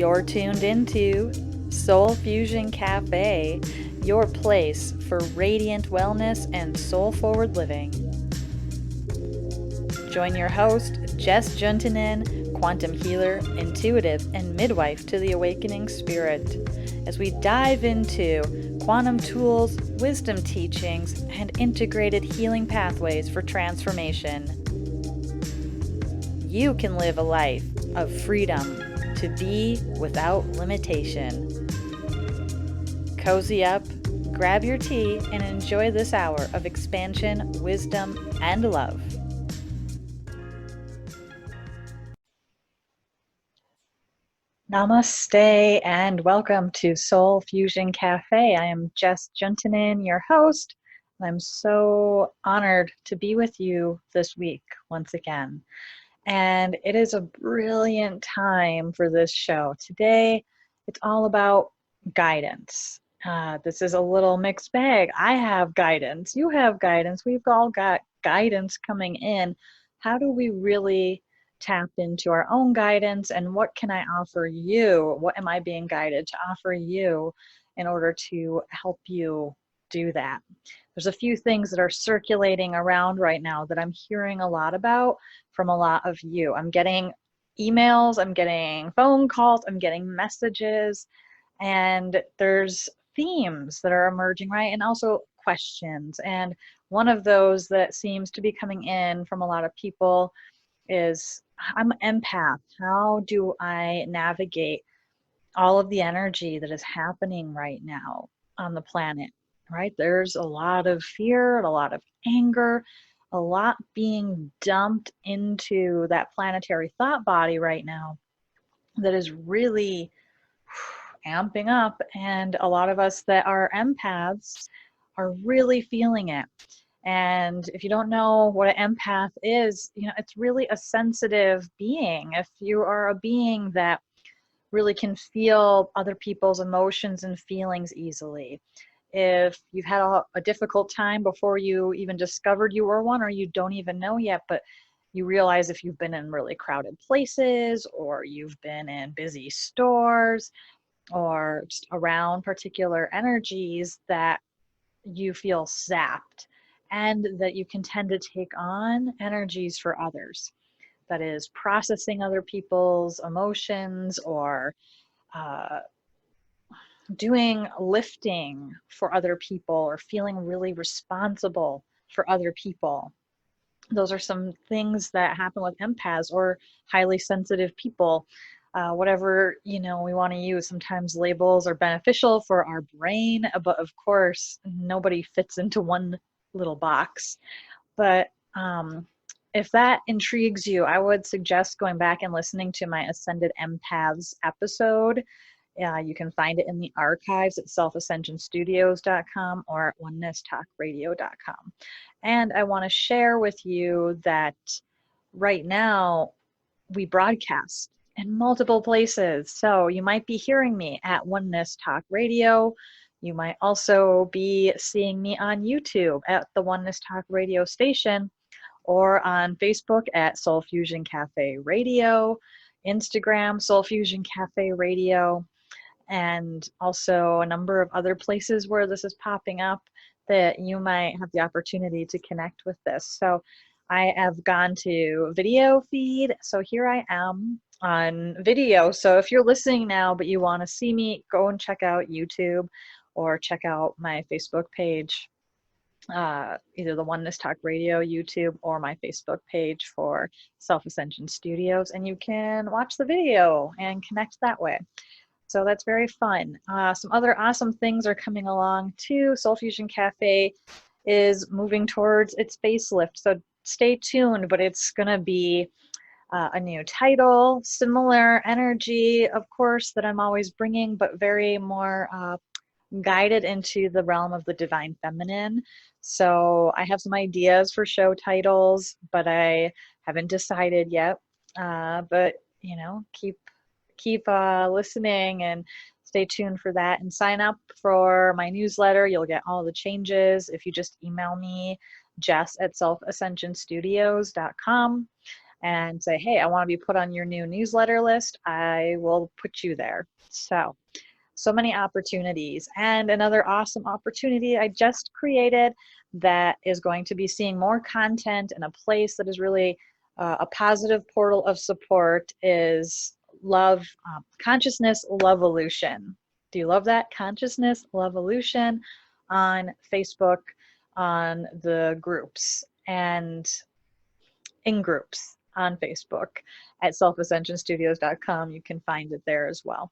You're tuned into Soul Fusion Cafe, your place for radiant wellness and soul forward living. Join your host, Jess Juntunen, quantum healer, intuitive, and midwife to the awakening spirit, as we dive into quantum tools, wisdom teachings, and integrated healing pathways for transformation. You can live a life of freedom to be without limitation. Cozy up, grab your tea, and enjoy this hour of expansion, wisdom, and love. Namaste and welcome to Soul Fusion Cafe. I am Jess Juntunen, your host, and I'm so honored to be with you this week once again. And it is a brilliant time for this show. Today, it's all about guidance. This is a little mixed bag. I have guidance. You have guidance. We've all got guidance coming in. How do we really tap into our own guidance, and what can I offer you? What am I being guided to offer you in order to help you do that? There's a few things that are circulating around right now that I'm hearing a lot about from a lot of you. I'm getting emails, I'm getting phone calls, I'm getting messages, and there's themes that are emerging, right? And also questions. And one of those that seems to be coming in from a lot of people is, I'm an empath. How do I navigate all of the energy that is happening right now on the planet, right? There's a lot of fear, a lot of anger, a lot being dumped into that planetary thought body right now that is really amping up. And a lot of us that are empaths are really feeling it. And if you don't know what an empath is, it's really a sensitive being. If you are a being that really can feel other people's emotions and feelings easily, if you've had a difficult time before you even discovered you were one, or you don't even know yet, but you realize if you've been in really crowded places, or you've been in busy stores, or just around particular energies, that you feel zapped, and that you can tend to take on energies for others. That is processing other people's emotions, or doing lifting for other people, or feeling really responsible for other people. Those are some things that happen with empaths or highly sensitive people. Whatever we want to use. Sometimes labels are beneficial for our brain, but of course nobody fits into one little box. But if that intrigues you, I would suggest going back and listening to my Ascended Empaths episode. You can find it in the archives at selfascensionstudios.com or at onenesstalkradio.com. And I want to share with you that right now we broadcast in multiple places. So you might be hearing me at Oneness Talk Radio. You might also be seeing me on YouTube at the Oneness Talk Radio station, or on Facebook at Soul Fusion Cafe Radio, Instagram, Soul Fusion Cafe Radio, and also a number of other places where this is popping up that you might have the opportunity to connect with this. So I have gone to video feed. So here I am on video. So if you're listening now, but you want to see me, go and check out YouTube or check out my Facebook page, either the Oneness Talk Radio YouTube or my Facebook page for Self Ascension Studios, and you can watch the video and connect that way. So that's very fun. Some other awesome things are coming along too. Soul Fusion Cafe is moving towards its facelift, so stay tuned, but it's going to be a new title, similar energy, of course, that I'm always bringing, but very more guided into the realm of the divine feminine. So I have some ideas for show titles, but I haven't decided yet. But keep listening and stay tuned for that, and sign up for my newsletter. You'll get all the changes if you just email me, Jess at selfascensionstudios.com. and say, hey, I want to be put on your new newsletter list, I will put you there. So many opportunities. And another awesome opportunity I just created that is going to be seeing more content in a place that is really a positive portal of support is love, consciousness, Lovevolution. Do you love that? Consciousness, Lovevolution on Facebook, on the groups, and in groups on Facebook at selfascensionstudios.com. You can find it there as well.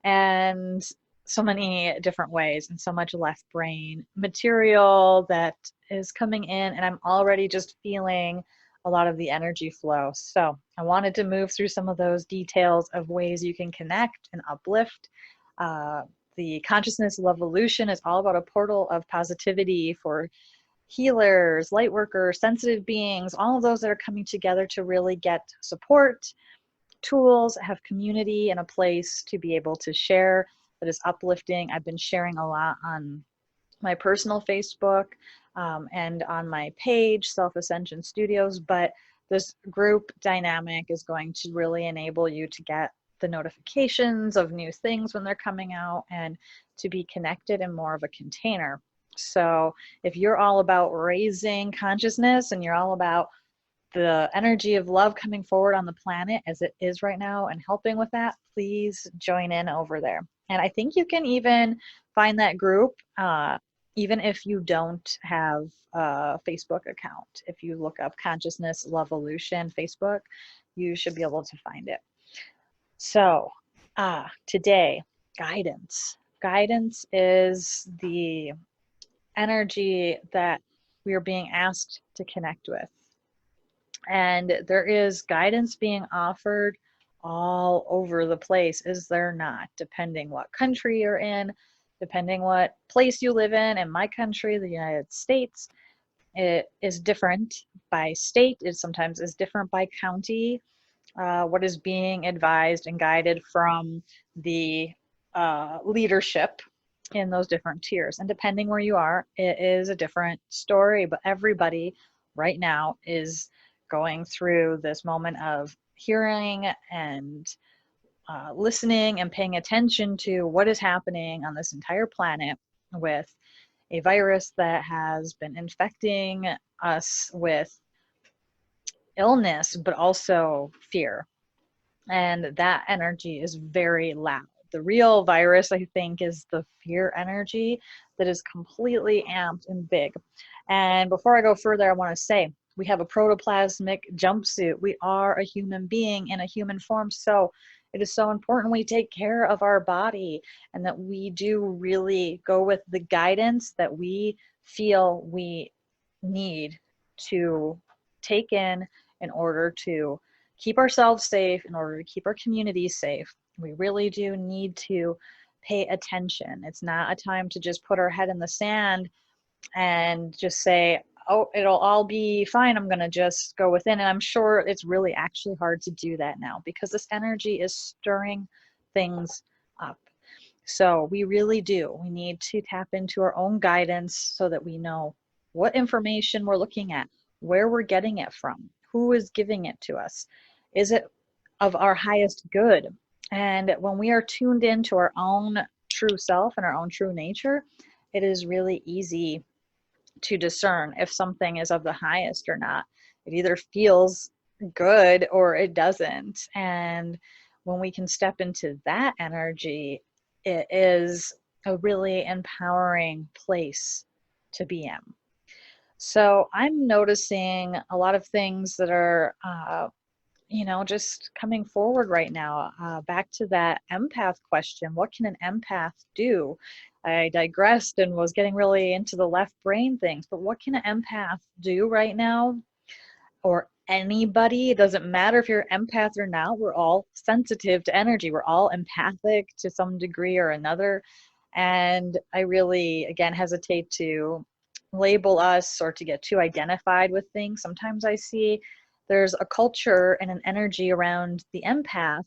And so many different ways and so much left brain material that is coming in, and I'm already just feeling a lot of the energy flow. So I wanted to move through some of those details of ways you can connect and uplift. The Consciousness Lovevolution is all about a portal of positivity for healers, light workers, sensitive beings, all of those that are coming together to really get support, tools, have community, and a place to be able to share that is uplifting. I've been sharing a lot on my personal Facebook and on my page, Self Ascension Studios, but this group dynamic is going to really enable you to get the notifications of new things when they're coming out and to be connected in more of a container. So if you're all about raising consciousness and you're all about the energy of love coming forward on the planet as it is right now and helping with that, please join in over there. And I think you can even find that group even if you don't have a Facebook account. If you look up Consciousness Lovevolution Facebook, you should be able to find it. So today, guidance. Guidance is the energy that we are being asked to connect with. And there is guidance being offered all over the place, is there not? Depending what country you're in, depending what place you live in. In my country, the United States, it is different by state. It sometimes is different by county. What is being advised and guided from the leadership in those different tiers. And depending where you are, it is a different story, but everybody right now is going through this moment of hearing and listening and paying attention to what is happening on this entire planet with a virus that has been infecting us with illness, but also fear. And that energy is very loud. The real virus, I think, is the fear energy that is completely amped and big. And before I go further, I want to say we have a protoplasmic jumpsuit. We are a human being in a human form. So it is so important we take care of our body and that we do really go with the guidance that we feel we need to take in order to keep ourselves safe, in order to keep our community safe. We really do need to pay attention. It's not a time to just put our head in the sand and just say, oh, it'll all be fine. I'm going to just go within. And I'm sure it's really actually hard to do that now because this energy is stirring things up. So we really do. We need to tap into our own guidance so that we know what information we're looking at, where we're getting it from, who is giving it to us. Is it of our highest good? And when we are tuned into our own true self and our own true nature, it is really easy to discern if something is of the highest or not. It either feels good or it doesn't. And when we can step into that energy, it is a really empowering place to be in. So I'm noticing a lot of things that are just coming forward right now. Back to that empath question. What can an empath do? I digressed and was getting really into the left brain things, but what can an empath do right now? Or anybody? It doesn't matter if you're an empath or not. We're all sensitive to energy. We're all empathic to some degree or another. And I really, again, hesitate to label us or to get too identified with things. Sometimes I see there's a culture and an energy around the empath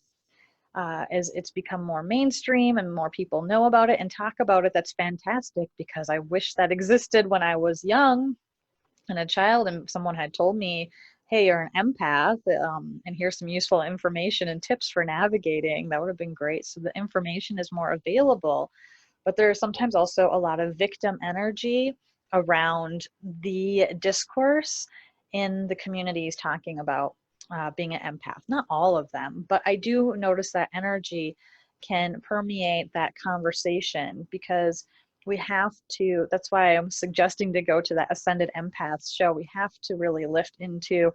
as it's become more mainstream and more people know about it and talk about it. That's fantastic because I wish that existed when I was young and a child and someone had told me, hey, you're an empath, and here's some useful information and tips for navigating, that would have been great. So the information is more available, but there's sometimes also a lot of victim energy around the discourse in the communities talking about being an empath. Not all of them, but I do notice that energy can permeate that conversation, because we have to, that's why I'm suggesting to go to that Ascended Empaths show. We have to really lift into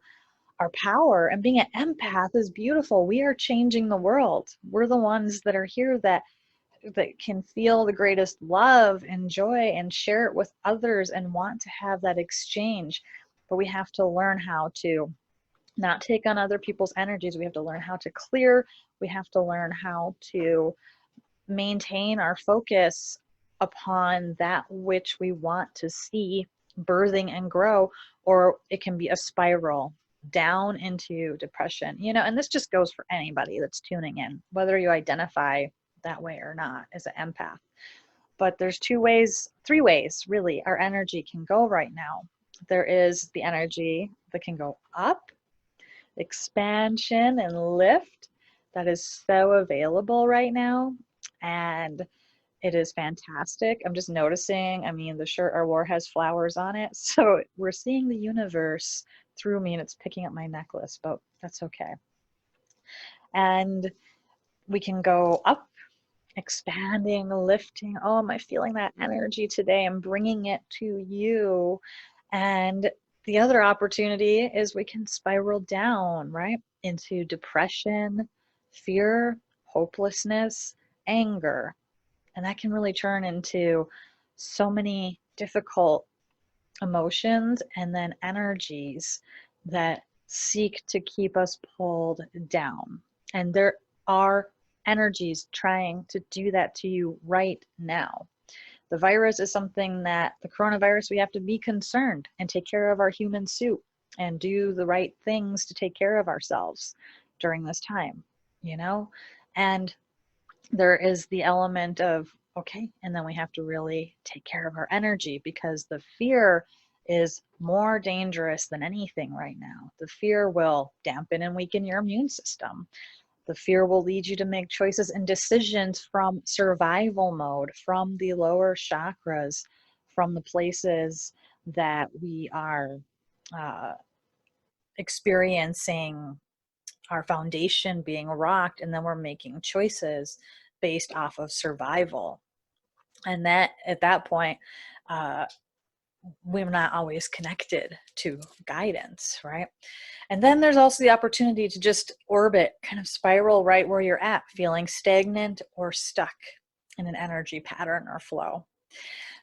our power, and being an empath is beautiful. We are changing the world. We're the ones that are here that can feel the greatest love and joy and share it with others and want to have that exchange. But we have to learn how to not take on other people's energies. We have to learn how to clear. We have to learn how to maintain our focus upon that which we want to see birthing and grow, or it can be a spiral down into depression, and this just goes for anybody that's tuning in, whether you identify that way or not as an empath. But there's three ways really our energy can go right now. There is the energy that can go up, expansion and lift, that is so available right now. And it is fantastic. I'm just noticing, I mean, the shirt I wore has flowers on it. So we're seeing the universe through me, and it's picking up my necklace, but that's okay. And we can go up, expanding, lifting. Oh, am I feeling that energy today? I'm bringing it to you. And the other opportunity is we can spiral down, right, into depression, fear, hopelessness, anger. And that can really turn into so many difficult emotions and then energies that seek to keep us pulled down. And there are energies trying to do that to you right now. The virus is something that, the coronavirus, we have to be concerned and take care of our human suit and do the right things to take care of ourselves during this time, you know? And there is the element of, okay, and then we have to really take care of our energy, because the fear is more dangerous than anything right now. The fear will dampen and weaken your immune system. The fear will lead you to make choices and decisions from survival mode, from the lower chakras, from the places that we are uh, experiencing our foundation being rocked, and then we're making choices based off of survival. And that, at that point, uh, we're not always connected to guidance, right? And then there's also the opportunity to just orbit, kind of spiral right where you're at, feeling stagnant or stuck in an energy pattern or flow.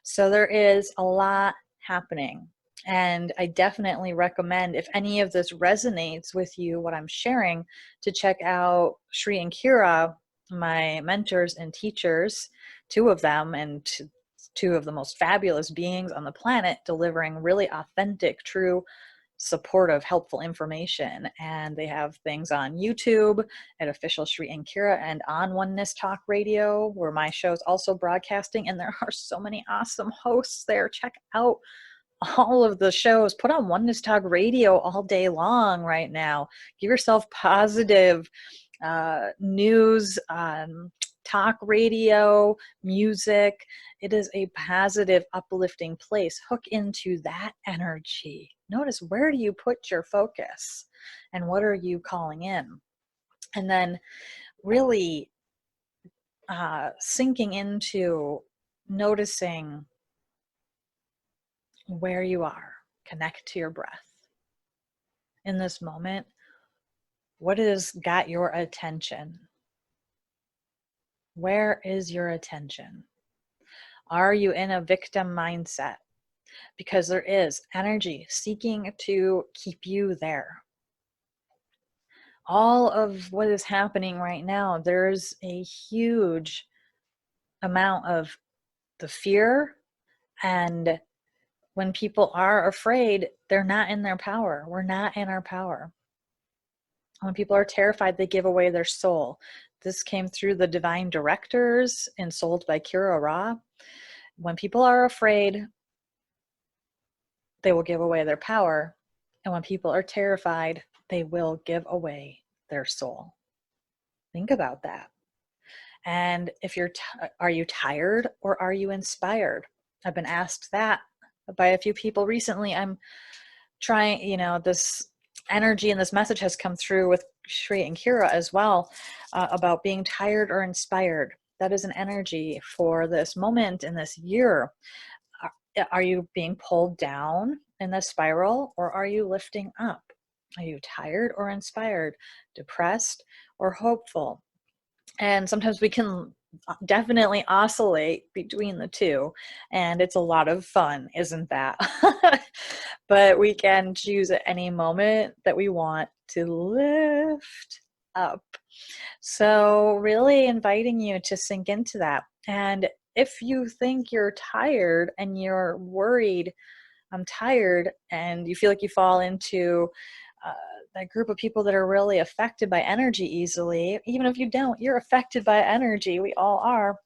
So there is a lot happening. And I definitely recommend, if any of this resonates with you, what I'm sharing, to check out Shri and Kira, my mentors and teachers, two of them, and two of the most fabulous beings on the planet, delivering really authentic, true, supportive, helpful information. And they have things on YouTube at Official Shri and Kira, and on Oneness Talk Radio, where my show is also broadcasting. And there are so many awesome hosts there. Check out all of the shows. Put on Oneness Talk Radio all day long right now. Give yourself positive news, talk radio, music. It is a positive, uplifting place. Hook into that energy. Notice, where do you put your focus and what are you calling in? And then really sinking into noticing where you are. Connect to your breath. In this moment, what has got your attention? Where is your attention? Are you in a victim mindset? Because there is energy seeking to keep you there. All of what is happening right now, there's a huge amount of the fear, and when people are afraid, they're not in their power. We're not in our power. When people are terrified, they give away their soul. This came through the divine directors in Souled by Kira Ra. When people are afraid, they will give away their power. And when people are terrified, they will give away their soul. Think about that. And if are you tired or are you inspired? I've been asked that by a few people recently. I'm trying, this energy and this message has come through with Shri and Kira as well, about being tired or inspired. That is an energy for this moment in this year. Are you being pulled down in the spiral, or are you lifting up? Are you tired or inspired, depressed or hopeful? And sometimes we can definitely oscillate between the two, and it's a lot of fun, isn't that? But we can choose at any moment that we want to lift up. So really inviting you to sink into that. And if you think you're tired and you're worried, I'm tired, and you feel like you fall into that group of people that are really affected by energy easily, even if you don't, you're affected by energy. We all are.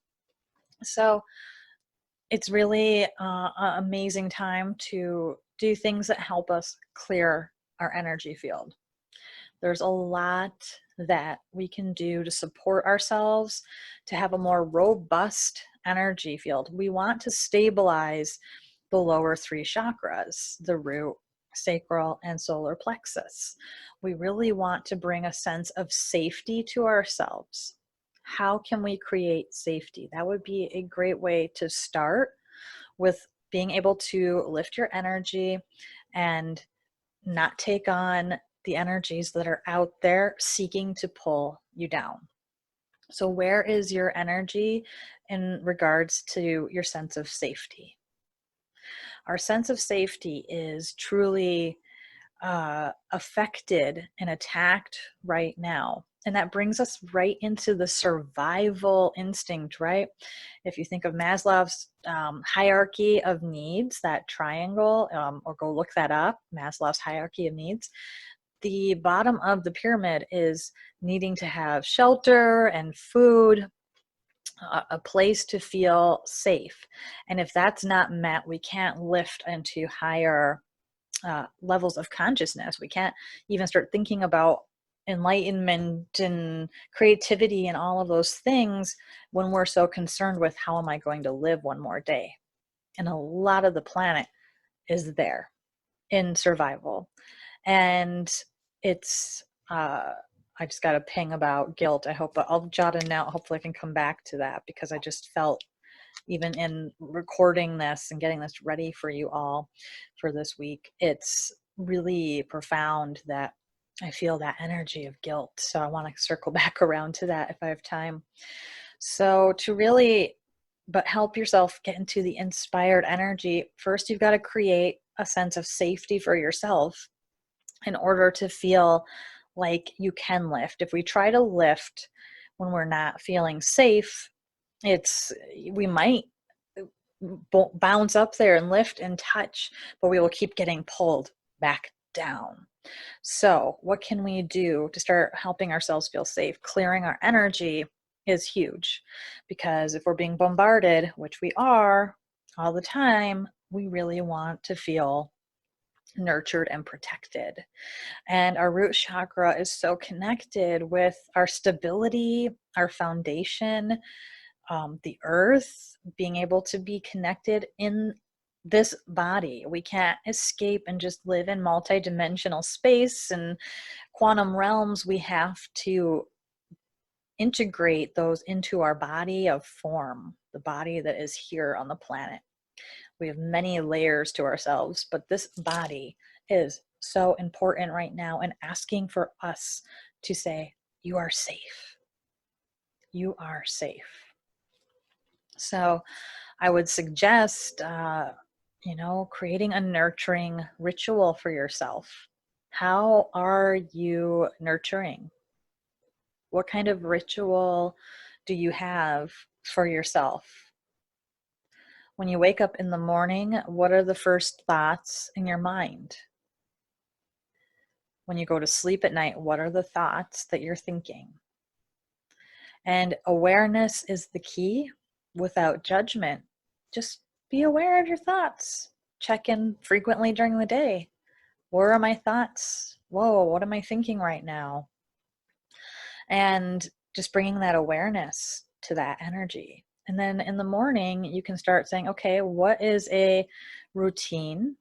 So it's really an amazing time to do things that help us clear our energy field. There's a lot that we can do to support ourselves to have a more robust energy field. We want to stabilize the lower three chakras, the root, sacral, and solar plexus. We really want to bring a sense of safety to ourselves. How can we create safety? That would be a great way to start, with being able to lift your energy and not take on the energies that are out there seeking to pull you down. So where is your energy in regards to your sense of safety? Our sense of safety is truly affected and attacked right now. And that brings us right into the survival instinct, right? If you think of Maslow's hierarchy of needs, that triangle, or go look that up, Maslow's hierarchy of needs, the bottom of the pyramid is needing to have shelter and food, a place to feel safe. And if that's not met, we can't lift into higher levels of consciousness. We can't even start thinking about enlightenment and creativity and all of those things when we're so concerned with how am I going to live one more day. And a lot of the planet is there in survival. And it's I just got a ping about guilt. I hope I'll jot a note. Hopefully I can come back to that, because I just felt, even in recording this and getting this ready for you all for this week, it's really profound that I feel that energy of guilt. So I want to circle back around to that if I have time. So to really, but help yourself get into the inspired energy, first you've got to create a sense of safety for yourself in order to feel like you can lift. If we try to lift when we're not feeling safe, we might bounce up there and lift and touch, but we will keep getting pulled back down. So what can we do to start helping ourselves feel safe? Clearing our energy is huge, because if we're being bombarded, which we are all the time, we really want to feel nurtured and protected. And our root chakra is so connected with our stability, our foundation, the earth, being able to be connected in this body. We can't escape and just live in multidimensional space and quantum realms. We have to integrate those into our body of form, the body that is here on the planet. We have many layers to ourselves, but this body is so important right now, and asking for us to say, you are safe. You are safe. So I would suggest, creating a nurturing ritual for yourself. How are you nurturing? What kind of ritual do you have for yourself? When you wake up in the morning, what are the first thoughts in your mind? When you go to sleep at night, what are the thoughts that you're thinking? And awareness is the key, without judgment. Just be aware of your thoughts. Check in frequently during the day. Where are my thoughts? Whoa, what am I thinking right now? And just bringing that awareness to that energy. And then in the morning, you can start saying, okay, what is a routine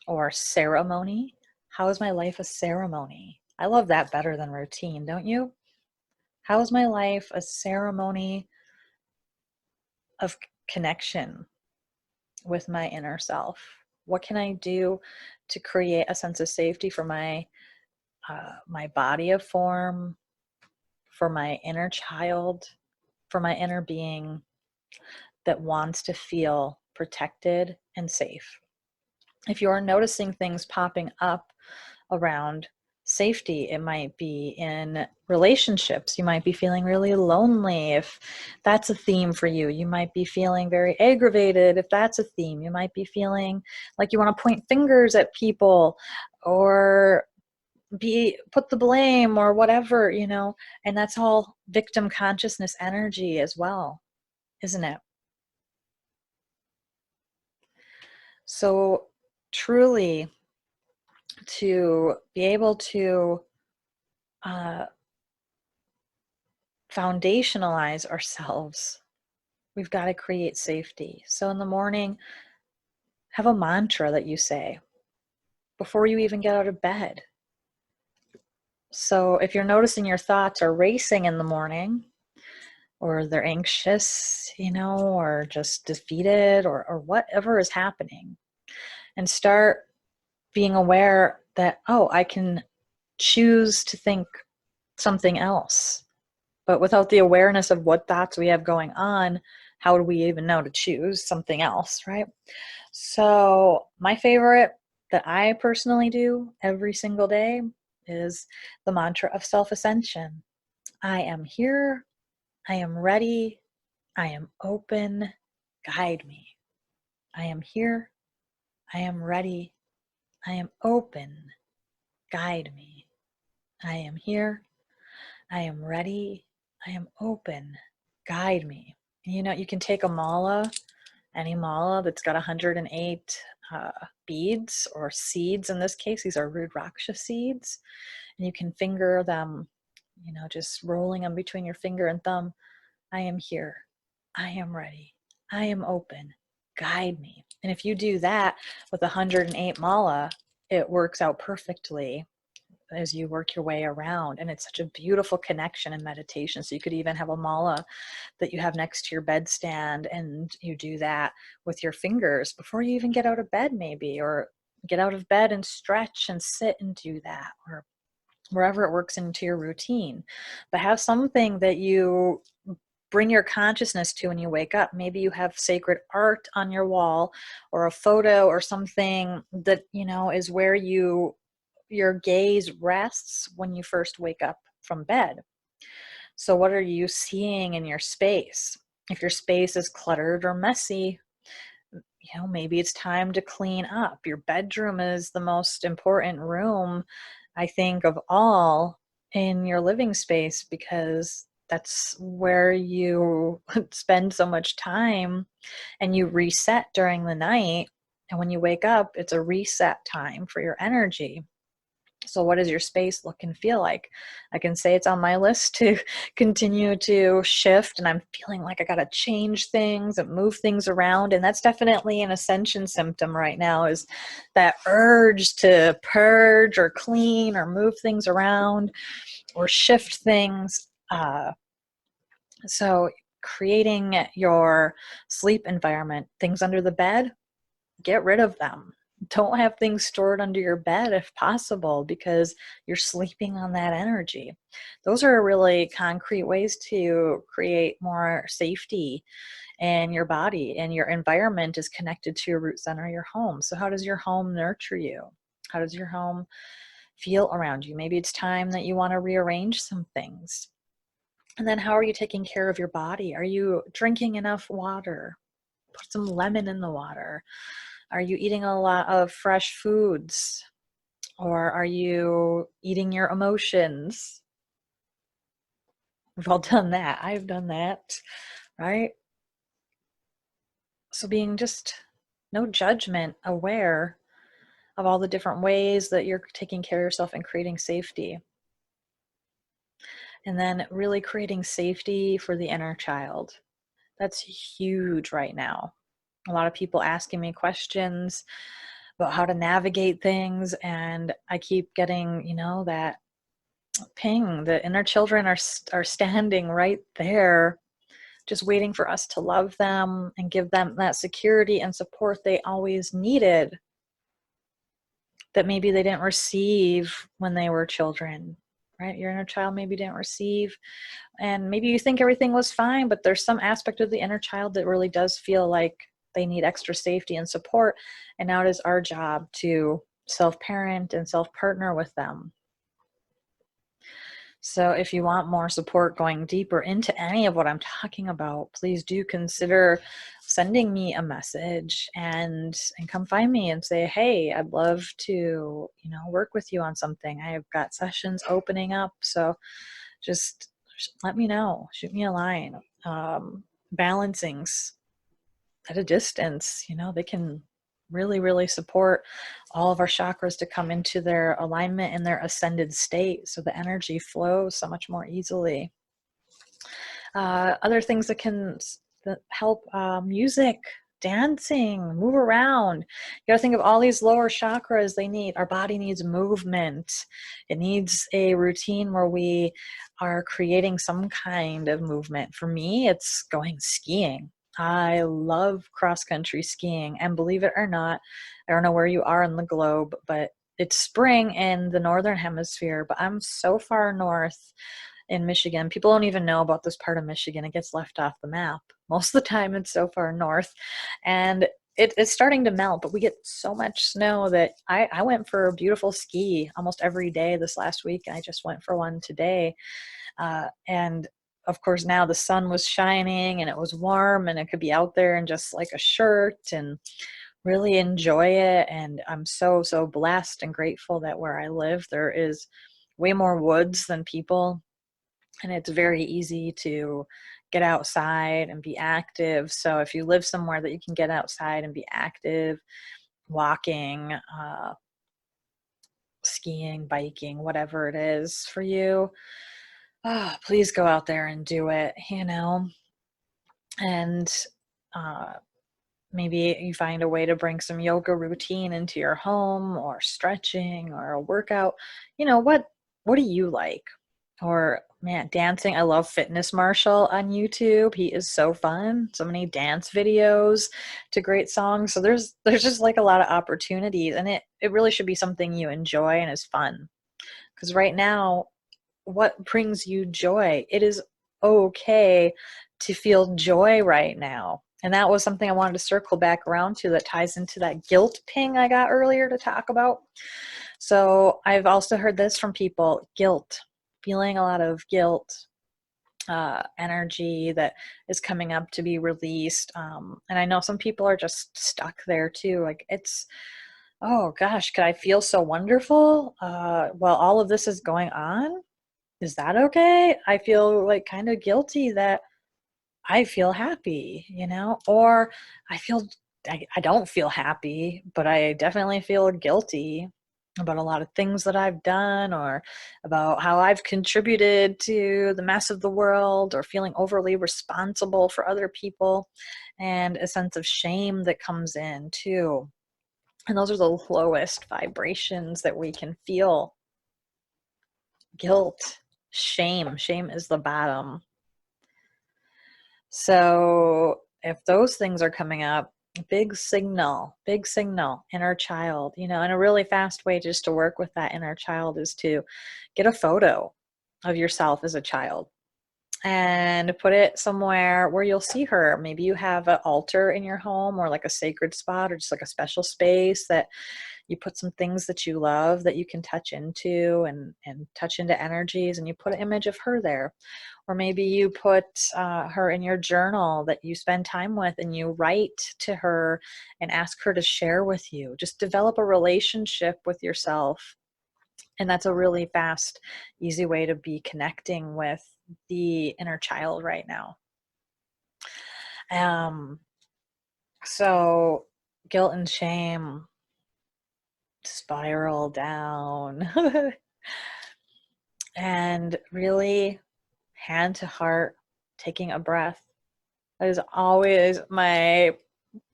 or ceremony? How is my life a ceremony? I love that better than routine, don't you? How is my life a ceremony of connection with my inner self? What can I do to create a sense of safety for my body of form, for my inner child, for my inner being that wants to feel protected and safe? If you are noticing things popping up around safety, it might be in relationships. You might be feeling really lonely if that's a theme for you. You might be feeling very aggravated if that's a theme. You might be feeling like you want to point fingers at people or put the blame or whatever, and that's all victim consciousness energy as well, isn't it? So truly, to be able to uh, foundationalize ourselves, we've got to create safety. So in the morning, have a mantra that you say before you even get out of bed. So if you're noticing your thoughts are racing in the morning, or they're anxious, or just defeated, or whatever is happening, and start being aware that, oh, I can choose to think something else. But without the awareness of what thoughts we have going on, how do we even know to choose something else, right? So my favorite that I personally do every single day is the mantra of self-ascension. I am here. I am ready. I am open. Guide me. I am here. I am ready. I am open. Guide me. I am here. I am ready. I am open. Guide me. You can take a mala, any mala that's got 108 beads or seeds. In this case, these are Rudraksha seeds. And you can finger them, just rolling them between your finger and thumb. I am here. I am ready. I am open. Guide me. And if you do that with 108 mala, it works out perfectly as you work your way around. And it's such a beautiful connection in meditation. So you could even have a mala that you have next to your bedstand, and you do that with your fingers before you even get out of bed, maybe, or get out of bed and stretch and sit and do that, or wherever it works into your routine. But have something that you bring your consciousness to when you wake up. Maybe you have sacred art on your wall, or a photo or something that, is where your gaze rests when you first wake up from bed. So what are you seeing in your space? If your space is cluttered or messy, maybe it's time to clean up. Your bedroom is the most important room, I think, of all in your living space, because that's where you spend so much time and you reset during the night. And when you wake up, it's a reset time for your energy. So what does your space look and feel like? I can say it's on my list to continue to shift, and I'm feeling like I got to change things and move things around. And that's definitely an ascension symptom right now, is that urge to purge or clean or move things around or shift things. So creating your sleep environment, things under the bed, get rid of them. Don't have things stored under your bed if possible, because you're sleeping on that energy. Those are really concrete ways to create more safety in your body, and your environment is connected to your root center, your home. So how does your home nurture you? How does your home feel around you? Maybe it's time that you want to rearrange some things. And then how are you taking care of your body? Are you drinking enough water? Put some lemon in the water. Are you eating a lot of fresh foods? Or are you eating your emotions? We've all done that. I've done that, right? So being just no judgment, aware of all the different ways that you're taking care of yourself and creating safety. And then really creating safety for the inner child. That's huge right now. A lot of people asking me questions about how to navigate things, and I keep getting, that ping. The inner children are standing right there, just waiting for us to love them and give them that security and support they always needed, that maybe they didn't receive when they were children, right? Your inner child maybe didn't receive, and maybe you think everything was fine, but there's some aspect of the inner child that really does feel like they need extra safety and support. And now it is our job to self-parent and self-partner with them. So if you want more support going deeper into any of what I'm talking about, please do consider sending me a message and come find me and say, hey, I'd love to, work with you on something. I've got sessions opening up. So just let me know, shoot me a line. Balancings at a distance, they can really, really support all of our chakras to come into their alignment and their ascended state, so the energy flows so much more easily. Other things that help: music, dancing, move around. You got to think of all these lower chakras. Our body needs movement. It needs a routine where we are creating some kind of movement. For me, it's going skiing. I love cross-country skiing, and believe it or not, I don't know where you are in the globe, but it's spring in the northern hemisphere, but I'm so far north in Michigan. People don't even know about this part of Michigan. It gets left off the map. Most of the time it's so far north, and it's starting to melt, but we get so much snow that I went for a beautiful ski almost every day this last week, and I just went for one today. And of course, now the sun was shining and it was warm, and it could be out there in just like a shirt and really enjoy it. And I'm so, so blessed and grateful that where I live, there is way more woods than people. And it's very easy to get outside and be active. So if you live somewhere that you can get outside and be active, walking, skiing, biking, whatever it is for you, please go out there and do it, and maybe you find a way to bring some yoga routine into your home, or stretching, or a workout. What do you like? Or, man, dancing. I love Fitness Marshall on YouTube. He is so fun. So many dance videos to great songs. So there's just like a lot of opportunities, and it really should be something you enjoy and is fun. Because right now, what brings you joy? It is okay to feel joy right now. And that was something I wanted to circle back around to, that ties into that guilt ping I got earlier to talk about. So I've also heard this from people: guilt, feeling a lot of guilt, energy that is coming up to be released. And I know some people are just stuck there too. Like, oh gosh, could I feel so wonderful while all of this is going on? Is that okay? I feel like kind of guilty that I feel happy, or I don't feel happy, but I definitely feel guilty about a lot of things that I've done, or about how I've contributed to the mess of the world, or feeling overly responsible for other people, and a sense of shame that comes in too. And those are the lowest vibrations that we can feel. Guilt, shame. Shame is the bottom. So if those things are coming up, big signal, inner child. And a really fast way just to work with that inner child is to get a photo of yourself as a child and put it somewhere where you'll see her. Maybe you have an altar in your home, or like a sacred spot, or just like a special space that you put some things that you love that you can touch into, and touch into energies, and you put an image of her there. Or maybe you put her in your journal that you spend time with, and you write to her and ask her to share with you. Just develop a relationship with yourself. And that's a really fast, easy way to be connecting with the inner child right now. So guilt and shame. spiral down. And really, hand to heart, taking a breath. That is always my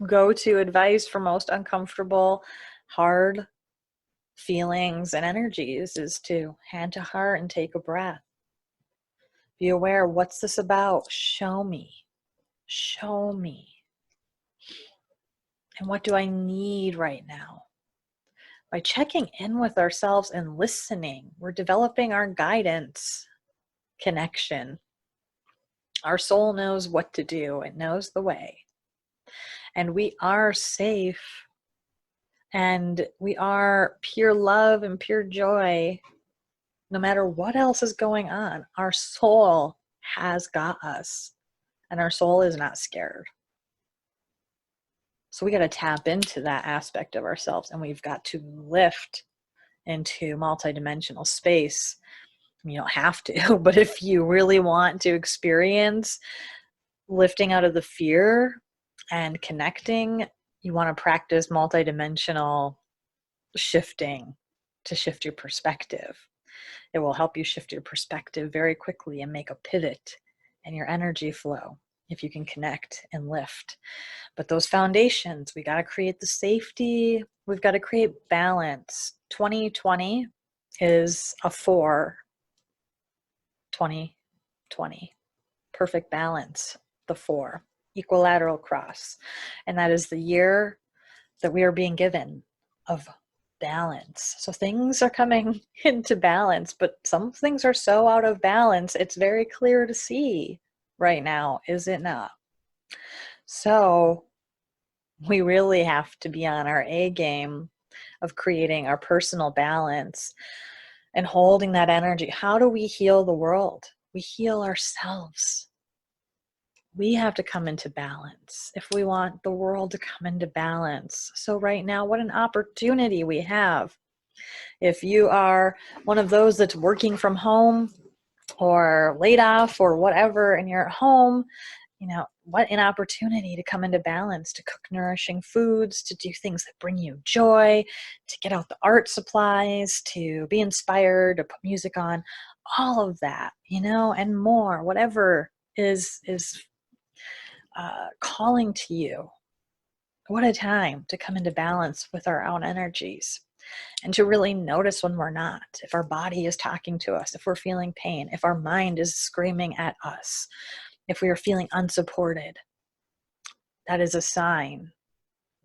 go-to advice for most uncomfortable, hard feelings and energies, is to hand to heart and take a breath. Be aware, what's this about? Show me. Show me. And what do I need right now? By checking in with ourselves and listening, we're developing our guidance connection. Our soul knows what to do. It knows the way. And we are safe. And we are pure love and pure joy. No matter what else is going on, our soul has got us. And our soul is not scared. So we got to tap into that aspect of ourselves, and we've got to lift into multidimensional space. You don't have to, but if you really want to experience lifting out of the fear and connecting, you want to practice multidimensional shifting to shift your perspective. It will help you shift your perspective very quickly and make a pivot in your energy flow if you can connect and lift. But those foundations, we got to create the safety. We've got to create balance. 2020 is a 4. 2020. Perfect balance. The 4. Equilateral cross. And that is the year that we are being given of balance. So things are coming into balance, but some things are so out of balance, it's very clear to see right now, is it not? So we really have to be on our A game of creating our personal balance and holding that energy. How do we heal the world? We heal ourselves. We have to come into balance if we want the world to come into balance. So right now, what an opportunity we have. If you are one of those that's working from home or laid off or whatever, and you're at home, you know, what an opportunity to come into balance, to cook nourishing foods, to do things that bring you joy, to get out the art supplies, to be inspired, to put music on, all of that, you know, and more, whatever is calling to you. What a time to come into balance with our own energies and to really notice when we're not. If our body is talking to us, if we're feeling pain, if our mind is screaming at us, if we are feeling unsupported, that is a sign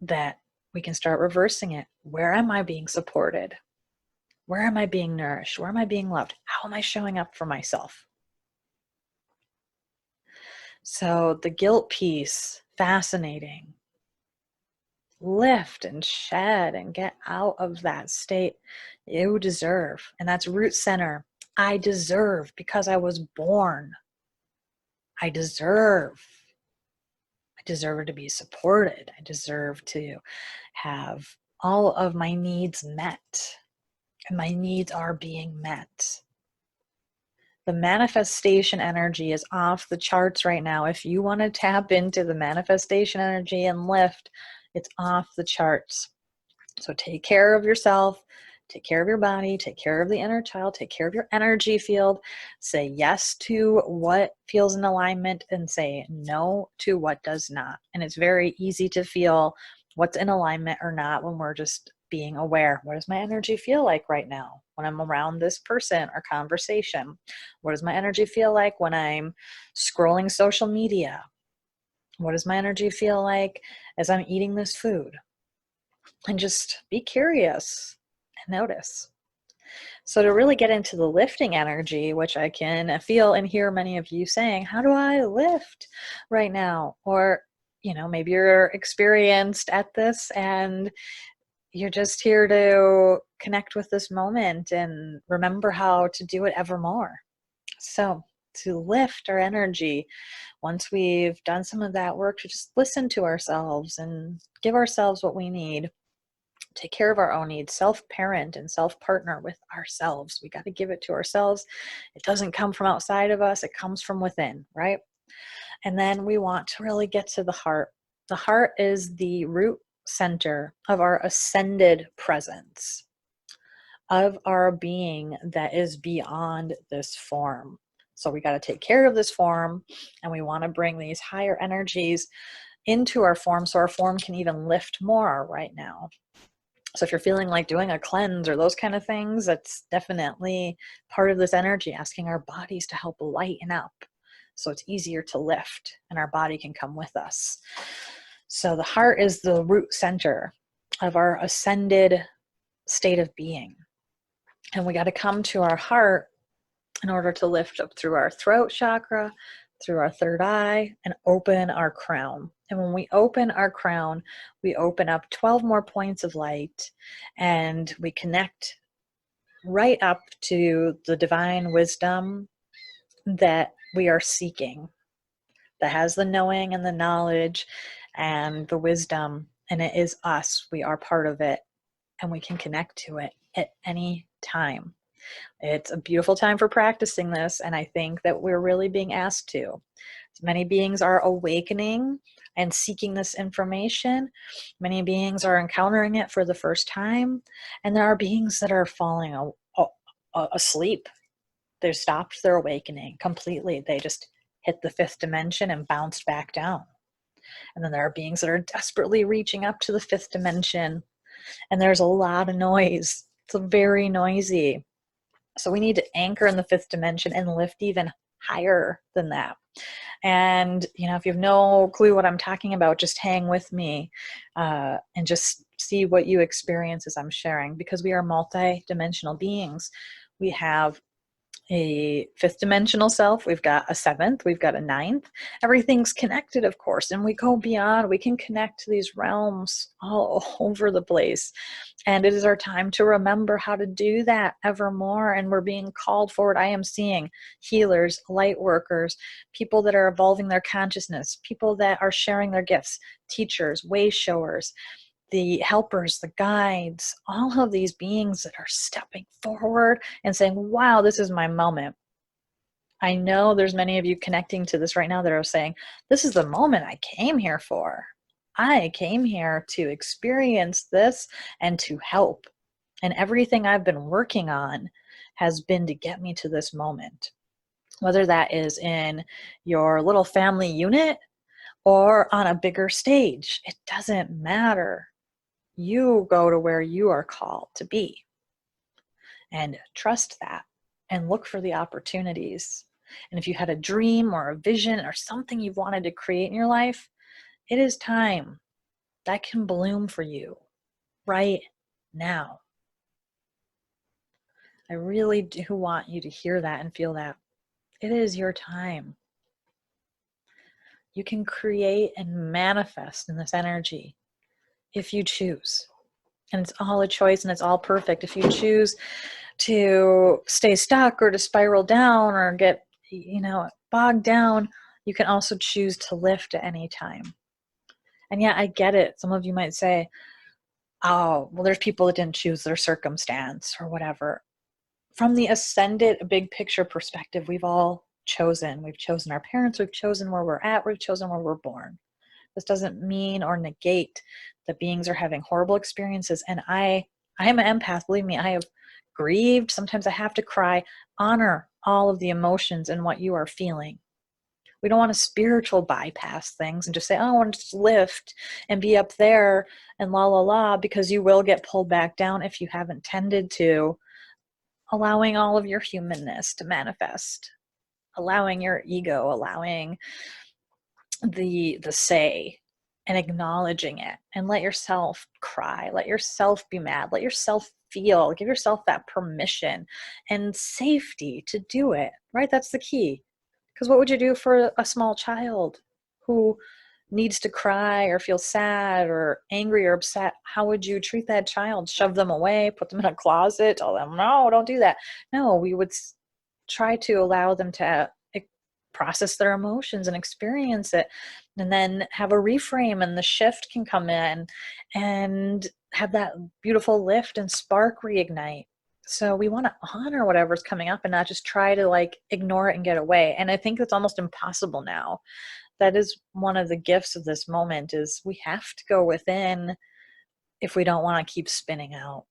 that we can start reversing it. Where am I being supported? Where am I being nourished? Where am I being loved? How am I showing up for myself? So the guilt piece, fascinating. Lift and shed and get out of that state. You deserve. And that's root center. I deserve because I was born. I deserve. I deserve to be supported. I deserve to have all of my needs met. And my needs are being met. The manifestation energy is off the charts right now. If you want to tap into the manifestation energy and lift, it's off the charts. So take care of yourself, take care of your body, take care of the inner child, take care of your energy field. Say yes to what feels in alignment and say no to what does not. And it's very easy to feel what's in alignment or not when we're just being aware. What does my energy feel like right now when I'm around this person or conversation? What does my energy feel like when I'm scrolling social media? What does my energy feel like as I'm eating this food? And just be curious and notice. So to really get into the lifting energy, which I can feel and hear many of you saying, how do I lift right now? Or, you know, maybe you're experienced at this and you're just here to connect with this moment and remember how to do it evermore. So to lift our energy, once we've done some of that work, to just listen to ourselves and give ourselves what we need. Take care of our own needs, self-parent and self-partner with ourselves. We got to give it to ourselves. It doesn't come from outside of us. It comes from within, right? And then we want to really get to the heart. The heart is the root center of our ascended presence, of our being that is beyond this form. So we got to take care of this form, and we want to bring these higher energies into our form so our form can even lift more right now. So if you're feeling like doing a cleanse or those kind of things, that's definitely part of this energy, asking our bodies to help lighten up so it's easier to lift and our body can come with us. So the heart is the root center of our ascended state of being. And we got to come to our heart in order to lift up through our throat chakra, through our third eye, and open our crown. And when we open our crown, we open up 12 more points of light, and we connect right up to the divine wisdom that we are seeking, that has the knowing and the knowledge and the wisdom, and it is us. We are part of it, and we can connect to it at any time. It's a beautiful time for practicing this, and I think that we're really being asked to. Many beings are awakening and seeking this information. Many beings are encountering it for the first time, and there are beings that are falling asleep. They've stopped their awakening completely. They just hit the fifth dimension and bounced back down. And then there are beings that are desperately reaching up to the fifth dimension, and there's a lot of noise. It's very noisy. So we need to anchor in the fifth dimension and lift even higher than that. And, if you have no clue what I'm talking about, just hang with me and just see what you experience as I'm sharing, because we are multi-dimensional beings. We have a fifth dimensional self, we've got a seventh, we've got a ninth. Everything's connected, of course, and we go beyond. We can connect to these realms all over the place, and it is our time to remember how to do that ever more. And we're being called forward. I am seeing healers, light workers, people that are evolving their consciousness, people that are sharing their gifts, teachers, way showers, the helpers, the guides, all of these beings that are stepping forward and saying, wow, this is my moment. I know there's many of you connecting to this right now that are saying, this is the moment I came here for. I came here to experience this and to help. And everything I've been working on has been to get me to this moment. Whether that is in your little family unit or on a bigger stage, it doesn't matter. You go to where you are called to be, and trust that and look for the opportunities. And if you had a dream or a vision or something you've wanted to create in your life, it is time. That can bloom for you right now. I really do want you to hear that and feel that. It is your time. You can create and manifest in this energy if you choose. And it's all a choice, and it's all perfect. If you choose to stay stuck or to spiral down or get, bogged down, you can also choose to lift at any time. And yeah, I get it. Some of you might say, oh, well, there's people that didn't choose their circumstance or whatever. From the ascended big picture perspective, we've all chosen. We've chosen our parents. We've chosen where we're at. We've chosen where we're born. This doesn't mean or negate that beings are having horrible experiences. And I am an empath. Believe me, I have grieved. Sometimes I have to cry. Honor all of the emotions and what you are feeling. We don't want to spiritual bypass things and just say, oh, I want to just lift and be up there and la la la, because you will get pulled back down if you haven't tended to allowing all of your humanness to manifest, allowing your ego, allowing the say, and acknowledging it. And let yourself cry, let yourself be mad, let yourself feel, give yourself that permission and safety to do it, right? That's the key. Because what would you do for a small child who needs to cry or feel sad or angry or upset? How would you treat that child? Shove them away, put them in a closet, tell them, no, don't do that. No, we would try to allow them to process their emotions and experience it, and then have a reframe, and the shift can come in and have that beautiful lift and spark reignite. So we want to honor whatever's coming up and not just try to ignore it and get away. And I think that's almost impossible now. That is one of the gifts of this moment, is we have to go within if we don't want to keep spinning out.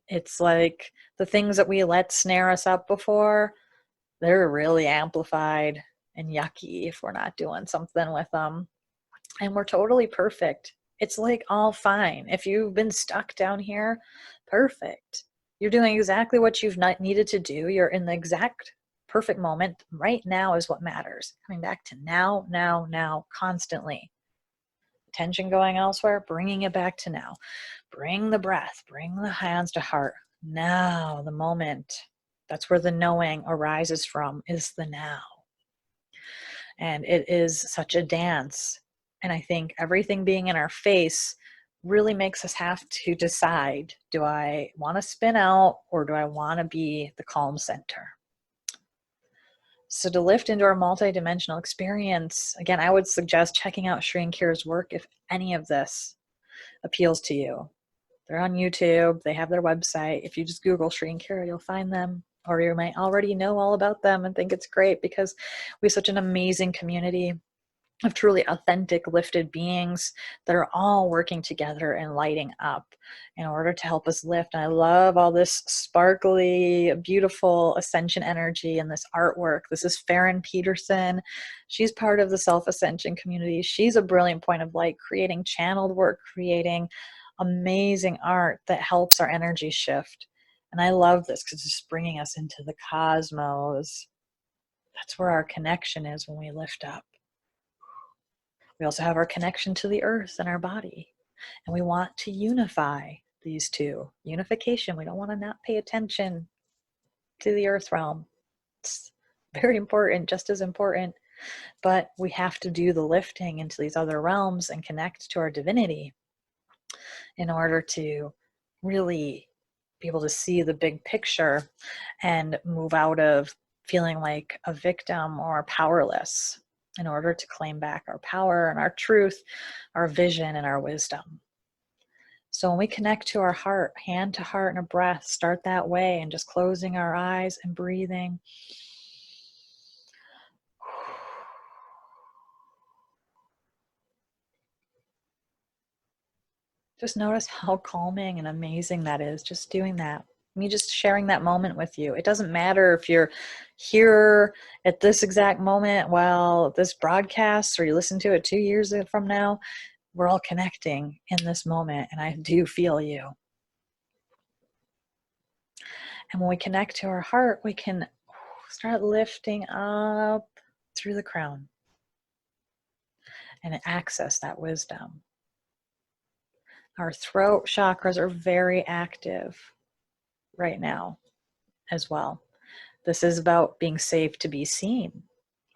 It's like the things that we let snare us up before, they're really amplified and yucky if we're not doing something with them. And we're totally perfect. It's like all fine. If you've been stuck down here, perfect. You're doing exactly what you've not needed to do. You're in the exact perfect moment. Right now is what matters. Coming back to now, constantly. Attention going elsewhere, bringing it back to now. Bring the breath, bring the hands to heart. Now, the moment. That's where the knowing arises from, is the now. And it is such a dance. And I think everything being in our face really makes us have to decide, do I want to spin out or do I want to be the calm center? So to lift into our multidimensional experience, again, I would suggest checking out Shri and Kira's work if any of this appeals to you. They're on YouTube. They have their website. If you just Google Shri and Kira, you'll find them. Or you might already know all about them and think it's great because we have such an amazing community of truly authentic, lifted beings that are all working together and lighting up in order to help us lift. And I love all this sparkly, beautiful ascension energy and this artwork. This is Farron Peterson. She's part of the self-ascension community. She's a brilliant point of light, creating channeled work, creating amazing art that helps our energy shift. And I love this because it's just bringing us into the cosmos. That's where our connection is when we lift up. We also have our connection to the earth and our body. And we want to unify these two. Unification. We don't want to not pay attention to the earth realm. It's very important, just as important. But we have to do the lifting into these other realms and connect to our divinity in order to really be able to see the big picture and move out of feeling like a victim or powerless, in order to claim back our power and our truth, our vision and our wisdom. So when we connect to our heart, hand to heart and a breath, start that way and just closing our eyes and breathing. Just notice how calming and amazing that is, just doing that. Me just sharing that moment with you. It doesn't matter if you're here at this exact moment while this broadcasts or you listen to it 2 years from now. We're all connecting in this moment, and I do feel you. And when we connect to our heart, we can start lifting up through the crown and access that wisdom. Our throat chakras are very active right now as well. This is about being safe to be seen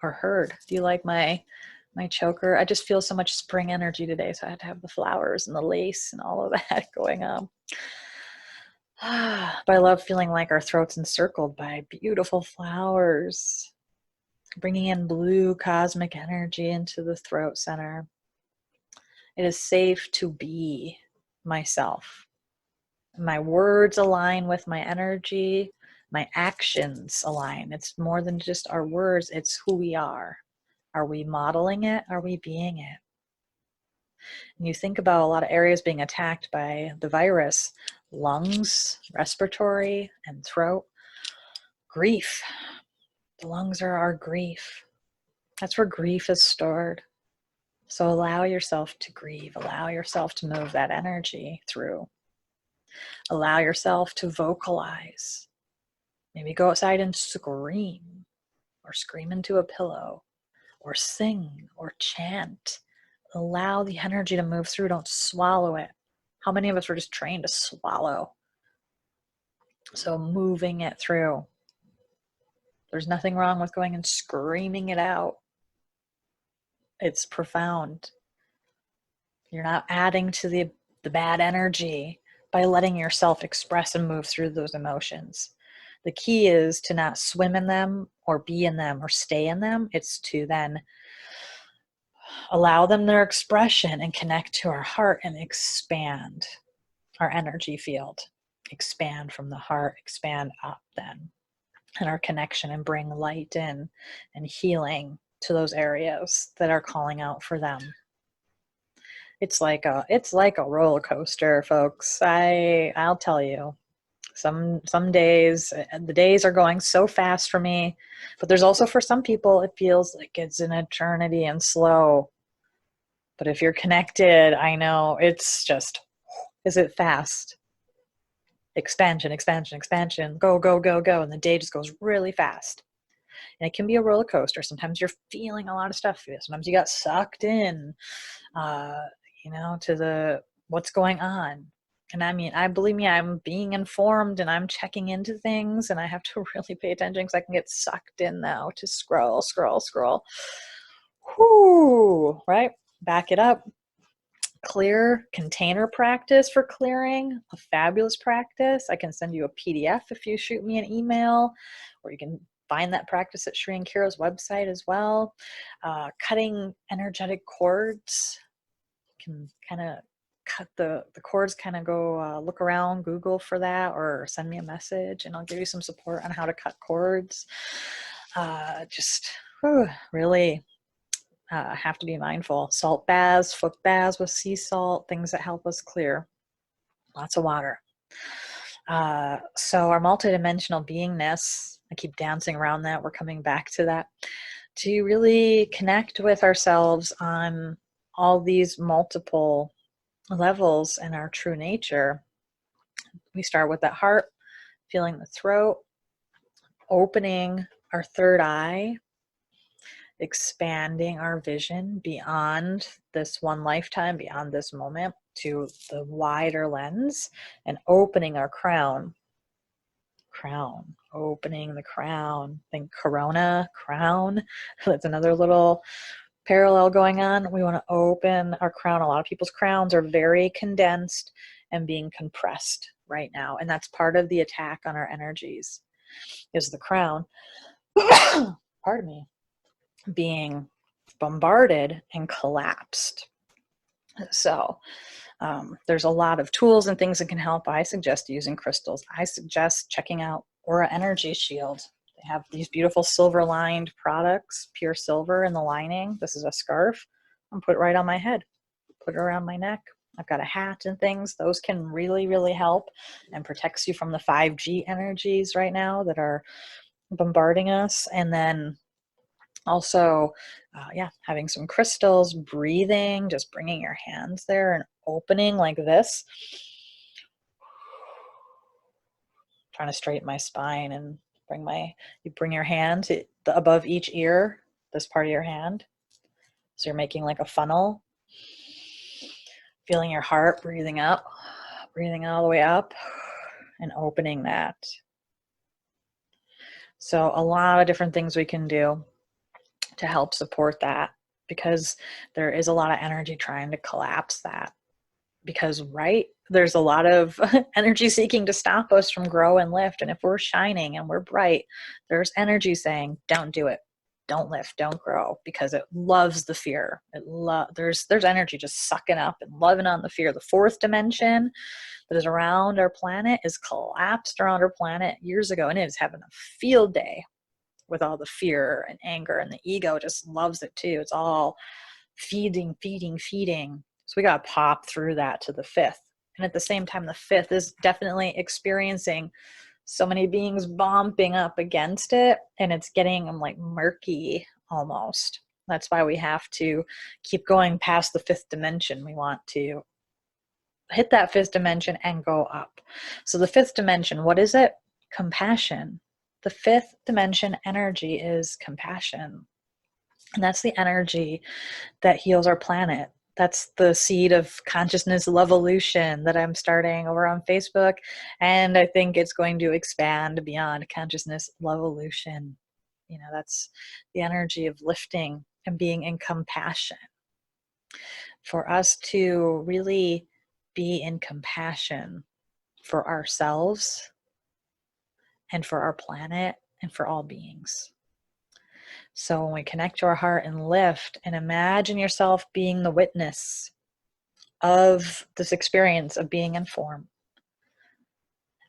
or heard. Do you like my choker? I just feel so much spring energy today, so I had to have the flowers and the lace and all of that going on. But I love feeling like our throat's encircled by beautiful flowers, bringing in blue cosmic energy into the throat center. It is safe to be myself. My words align with my energy. My actions align. It's more than just our words. It's who we are. Are we modeling it? Are we being it? And you think about a lot of areas being attacked by the virus: lungs, respiratory, and throat. Grief. The lungs are our grief. That's where grief is stored. So allow yourself to grieve. Allow yourself to move that energy through. Allow yourself to vocalize. Maybe go outside and scream, or scream into a pillow, or sing, or chant. Allow the energy to move through. Don't swallow it. How many of us were just trained to swallow? So moving it through. There's nothing wrong with going and screaming it out. It's profound. You're not adding to the bad energy by letting yourself express and move through those emotions. The key is to not swim in them or be in them or stay in them. It's to then allow them their expression and connect to our heart and expand our energy field. Expand from the heart, expand up then. And our connection, and bring light in and healing to those areas that are calling out for them. It's like a roller coaster, folks. I'll tell you. Some days, the days are going so fast for me, but there's also for some people it feels like it's an eternity and slow. But if you're connected, I know it's just, is it fast? Expansion, expansion, expansion, go, go, go, go. And the day just goes really fast. And it can be a roller coaster. Sometimes you're feeling a lot of stuff. Sometimes you got sucked in, uh, to the what's going on. And I mean, I believe me, I'm being informed and I'm checking into things, and I have to really pay attention because I can get sucked in now to scroll, scroll, scroll. Whoo, right? Back it up. Clear container practice for clearing, a fabulous practice. I can send you a PDF if you shoot me an email, or you can find that practice at Shri and Kira's website as well. Cutting energetic cords, you can kind of cut the cords, kind of go look around, Google for that, or send me a message and I'll give you some support on how to cut cords. Really have to be mindful. Salt baths, foot baths with sea salt, things that help us clear. Lots of water. So our multidimensional beingness, I keep dancing around that. We're coming back to that. To really connect with ourselves on all these multiple levels in our true nature. We start with that heart, feeling the throat, opening our third eye, expanding our vision beyond this one lifetime, beyond this moment, to the wider lens, and opening our crown. Opening the crown. Think corona, crown. That's another little parallel going on. We want to open our crown. A lot of people's crowns are very condensed and being compressed right now. And that's part of the attack on our energies, is the crown, pardon me, being bombarded and collapsed. So there's a lot of tools and things that can help. I suggest using crystals. I suggest checking out Aura Energy Shield. They have these beautiful silver lined products, pure silver in the lining. This is a scarf. I'm put it right on my head, put it around my neck. I've got a hat and things. Those can really, really help and protects you from the 5G energies right now that are bombarding us. And then also, having some crystals, breathing, just bringing your hands there and opening like this. Trying to straighten my spine and you bring your hand to above each ear, this part of your hand. So you're making like a funnel. Feeling your heart breathing up, breathing all the way up and opening that. So a lot of different things we can do to help support that, because there is a lot of energy trying to collapse that. Because, right, there's a lot of energy seeking to stop us from grow and lift. And if we're shining and we're bright, there's energy saying, don't do it. Don't lift, don't grow, because it loves the fear. There's energy just sucking up and loving on the fear. The fourth dimension that is around our planet is collapsed around our planet years ago, and it is having a field day with all the fear and anger, and the ego just loves it too. It's all feeding. So we got to pop through that to the fifth. And at the same time, the fifth is definitely experiencing so many beings bumping up against it, and it's getting like murky almost. That's why we have to keep going past the fifth dimension. We want to hit that fifth dimension and go up. So the fifth dimension, what is it? Compassion. The fifth dimension energy is compassion. And that's the energy that heals our planet. That's the seed of consciousness evolution that I'm starting over on Facebook. And I think it's going to expand beyond consciousness evolution. That's the energy of lifting and being in compassion. For us to really be in compassion for ourselves and for our planet and for all beings. So when we connect to our heart and lift, and imagine yourself being the witness of this experience of being in form,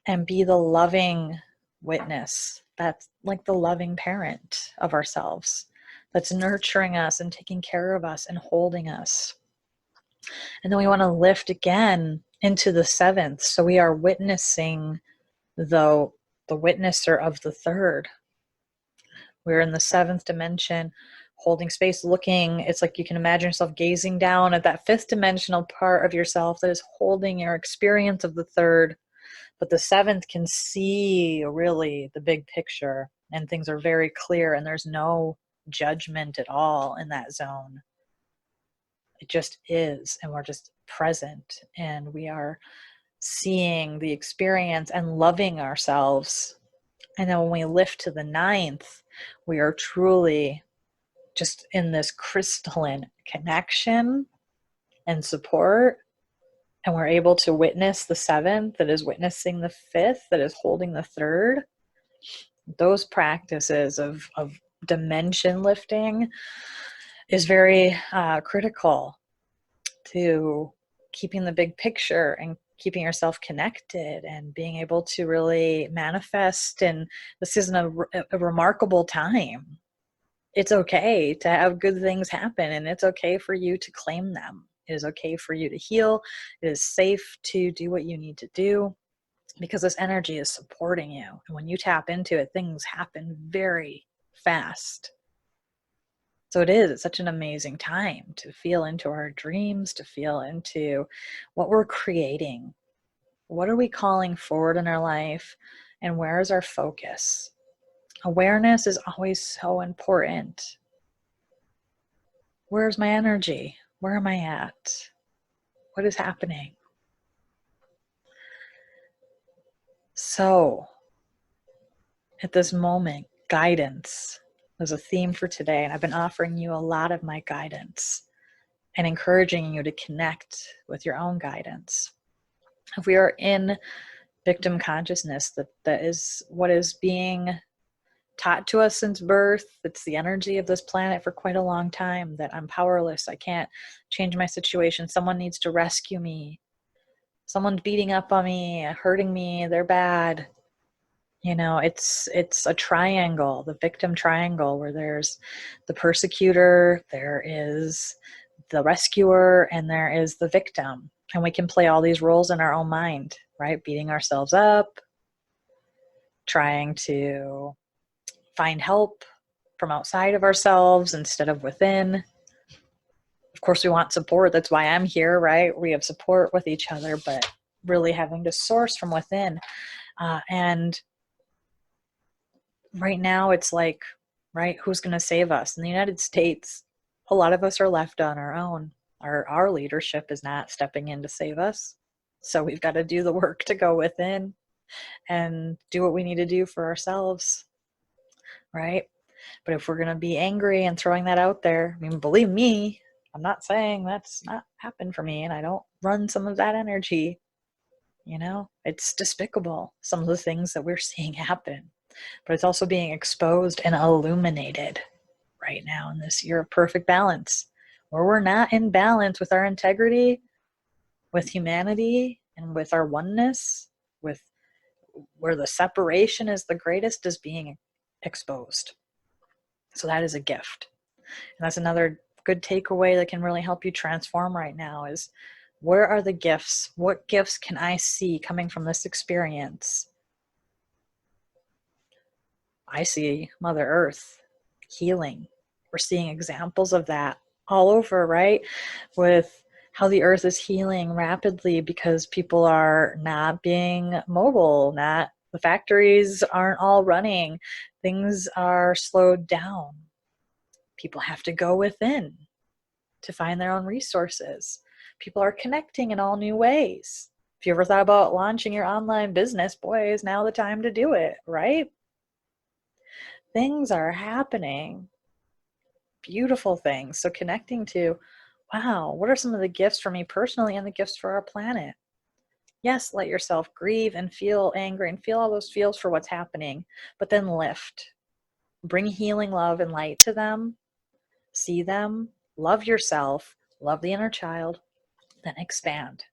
and be the loving witness, that's like the loving parent of ourselves, that's nurturing us and taking care of us and holding us. And then we want to lift again into the 7th. So we are witnessing the witnesser of the 3rd. We're in the 7th dimension, holding space, looking. It's like you can imagine yourself gazing down at that 5th dimensional part of yourself that is holding your experience of the 3rd. But the 7th can see really the big picture, and things are very clear, and there's no judgment at all in that zone. It just is, and we're just present, and we are seeing the experience and loving ourselves. And then when we lift to the 9th, we are truly just in this crystalline connection and support. And we're able to witness the 7th that is witnessing the 5th that is holding the 3rd. Those practices of dimension lifting is very critical to keeping the big picture and keeping yourself connected and being able to really manifest. And this isn't a remarkable time. It's okay to have good things happen, and it's okay for you to claim them. It is okay for you to heal. It is safe to do what you need to do because this energy is supporting you. And when you tap into it, things happen very fast. So it's such an amazing time to feel into our dreams, to feel into what we're creating. What are we calling forward in our life? And where is our focus? Awareness is always so important. Where's my energy? Where am I at? What is happening? So, at this moment, guidance was a theme for today, and I've been offering you a lot of my guidance and encouraging you to connect with your own guidance. If we are in victim consciousness, that is what is being taught to us since birth. It's the energy of this planet for quite a long time, that I'm powerless. I can't change my situation. Someone needs to rescue me. Someone's beating up on me, hurting me. They're bad. You know, it's a triangle, the victim triangle, where there's the persecutor, there is the rescuer, and there is the victim. And we can play all these roles in our own mind, right? Beating ourselves up, trying to find help from outside of ourselves instead of within. Of course, we want support. That's why I'm here, right? We have support with each other, but really having to source from within. And right now it's like, right, who's going to save us? In the United States, a lot of us are left on our own. Our leadership is not stepping in to save us. So we've got to do the work to go within and do what we need to do for ourselves, right? But if we're going to be angry and throwing that out there, I mean, believe me, I'm not saying that's not happened for me, and I don't run some of that energy. You know, it's despicable, some of the things that we're seeing happen, but it's also being exposed and illuminated right now in this year of perfect balance, where we're not in balance with our integrity, with humanity, and with our oneness, with where the separation is the greatest, is being exposed. So that is a gift. And that's another good takeaway that can really help you transform right now is, where are the gifts? What gifts can I see coming from this experience? I see Mother Earth healing. We're seeing examples of that all over, right? With how the earth is healing rapidly because people are not being mobile, the factories aren't all running, things are slowed down. People have to go within to find their own resources. People are connecting in all new ways. If you ever thought about launching your online business, boy, is now the time to do it, right? Things are happening. Beautiful things. So connecting to, wow, what are some of the gifts for me personally and the gifts for our planet? Yes, let yourself grieve and feel angry and feel all those feels for what's happening, but then lift. Bring healing, love, and light to them. See them. Love yourself. Love the inner child. Then expand.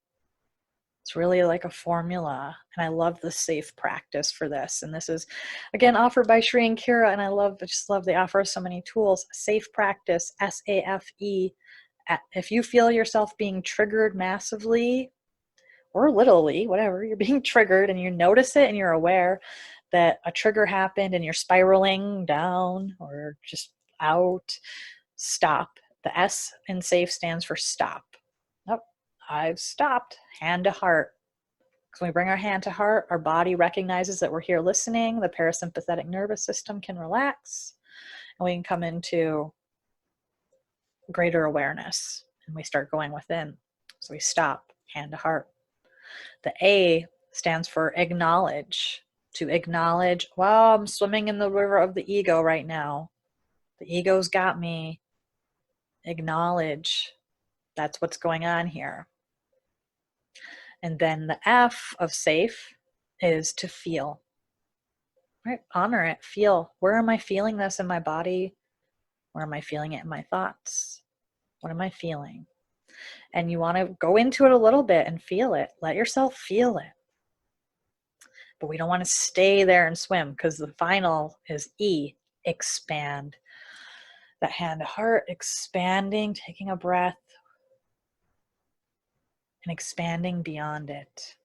It's really like a formula, and I love the safe practice for this. And this is, again, offered by Shri and Kira, and I just love they offer so many tools. Safe practice, SAFE if you feel yourself being triggered massively or littly, whatever, you're being triggered and you notice it and you're aware that a trigger happened and you're spiraling down or just out, stop. The S in SAFE stands for stop. Oh, I've stopped. Hand to heart. So when we bring our hand to heart, our body recognizes that we're here listening. The parasympathetic nervous system can relax and we can come into greater awareness and we start going within. So we stop, hand to heart. The A stands for acknowledge. To acknowledge, wow, I'm swimming in the river of the ego right now. The ego's got me. Acknowledge that's what's going on here. And then the F of safe is to feel. Right? Honor it. Feel. Where am I feeling this in my body? Where am I feeling it in my thoughts? What am I feeling? And you want to go into it a little bit and feel it. Let yourself feel it. But we don't want to stay there and swim because the final is E, expand. That hand to heart, expanding, taking a breath and expanding beyond it.